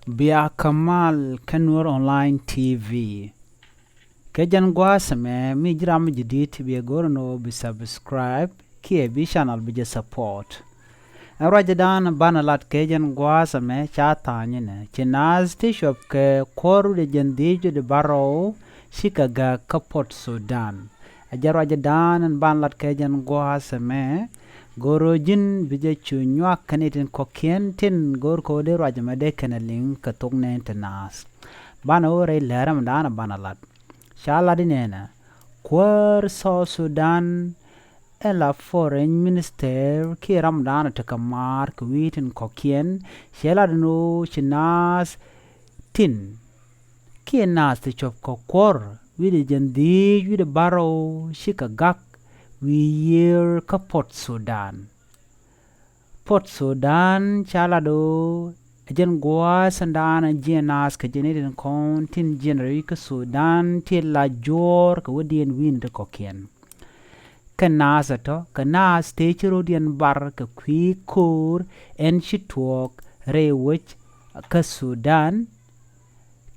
Bia Kamal Köör online TV. Kejan guasame mi jram jidit bi gorno bi subscribe ki bi channel bi support. Rajadan banalat kejan guasame chatanye ne chinaz tishop ke koru de jandiju de baro shikaga kapot Sudan. Ajarajadan banalat kejan guasame gorojin bija chunywa kanitin kokien tin gor kode rajamade kanaling katongne tenas bana ore leram dana banalat shala dinena köör Sudan ela foreign minister ki ramdana takamar kwitin kokien shala no chinas tin ki nas te chop kokor widi jandi widi baro shikagak we year ka Port Sudan chalado ajen gua sandana jenas ka jenedin kontin jeneri ka Sudan til la jor ka wadien win de kokien kanas ato kanas techero dien bar ka kwi köör en chitwok rewich ka Sudan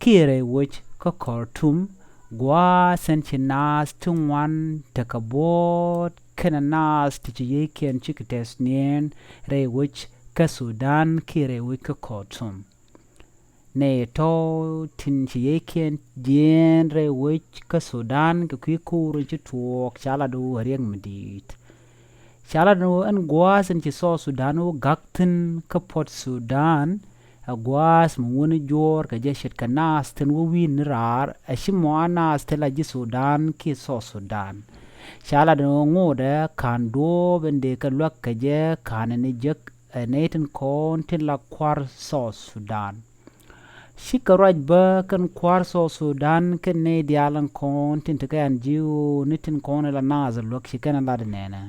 kire wich ka Khartoum gua senchinas tungwan takabot kenanas tichiyeken chikites nien re wich ka Sudan kire wich ka Khartoum ne to tinchiyeken dien re wich ka Sudan ka kwikuru chituok chalado rieng medit chalado an gua senchi Sudan o gaktin ka Port Sudan agwas mwuni jor ka jeshet kanas ten win rar ashimwanas tela ji Sudan ki Sudan shala de ngode kan do bende ka lwak ka je kanene jek neten kon tin la kwar Sudan shikaraj ba kan kwar Sudan ken ne dialan kon tin te kan jiu nitin kon la nazar lwak shikana la de nena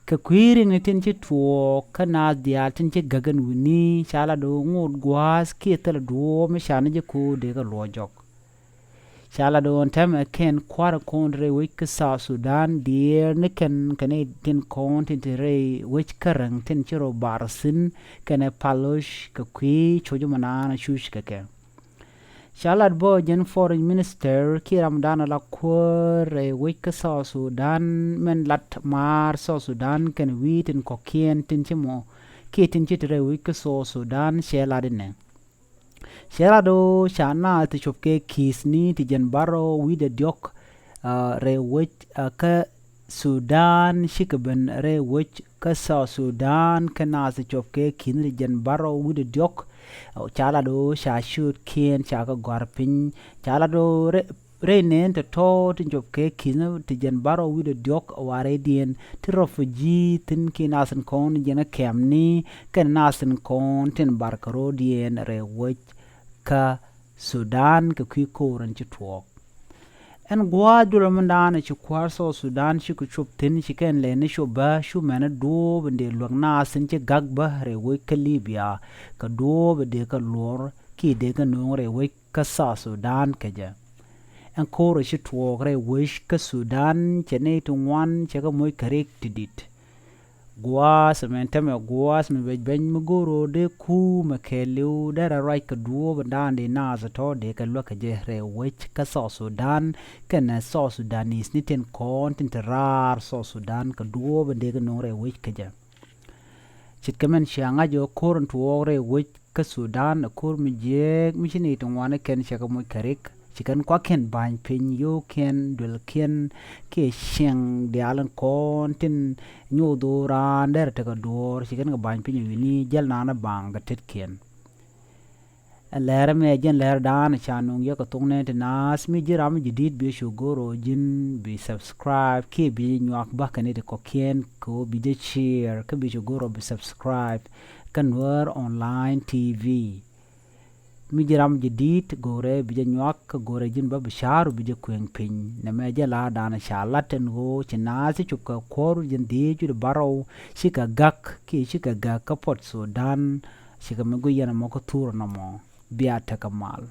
ka kwiri ni tin ci tuo kana dial tin ci gagan wini chala do ngod gwas ki tel do me shana je ko de ga lojok chala do on tem ken kwara kondre wik sa Sudan dier ne ken kane tin kon tin re wich karang tin ci ro barsin kane palosh ka kwi chojo manana shush ka ke Shalad bo jen foreign minister ki ramdana la köör wik sa Sudan men lat mar Sudan ken witin kokien tin chimo ki tin chitre wik Sudan sheladine shelado shana ti chopke kisni ti jen baro wide diok re wich ka Sudan shikben re wich ka Sudan kana ti chopke kin jen baro wide diok chala do sha shoot kien chaka garpin chala do re nen to tin job ke kin ti jen baro wido diok ware dien ti refugee tin kinasen kon jena kemni ken nasen kon tin barkaro dien re wich ka Sudan ka kwi koran ci tuok en gwadula mandana ci kwar Sudan ci ku chup tin ci ken le ne shoba shu mena do bende lwagna sin ci gagba re we ka Libya ka do bende ka lor ki de ka no re we ka Sudan ka ja en koro ci tuok re wish ka Sudan ci ne tungwan ci ka moy karek tidit gwas mentame gwas me ben mugoro de ku makelu dara right ka duo bandande naza to de ka loka je re wich ka Sudan kana Sudanese niten kontin rar Sudan ka duo bande ka no re wich ka ja chit kamen shanga jo koron tuo re wich ka Sudan kor mi je mi chini tungwane ken chaka moy karek chikan kwa ken bany pin yo ken dul ken ke sheng de alan kontin nyodo rander te ka dor chikan ga bany pin wini jel nana bang ga tet ken Läär me jen Läär dan chanung yo ka tungne te nas mi jiram jidit bi shugoro jin bi subscribe ke bi nyak ba kan de ko ken ko bi de share ke bi shugoro bi subscribe Köör online TV mi jiram jidit gore bija nyak gore jin ba bisharu bija kueng pin na me jala dana shalaten go chinasi chupka koru jin deju de baro shika gak ki shika gak ka Port Sudan shika me go yana moko tur na mo biya takamal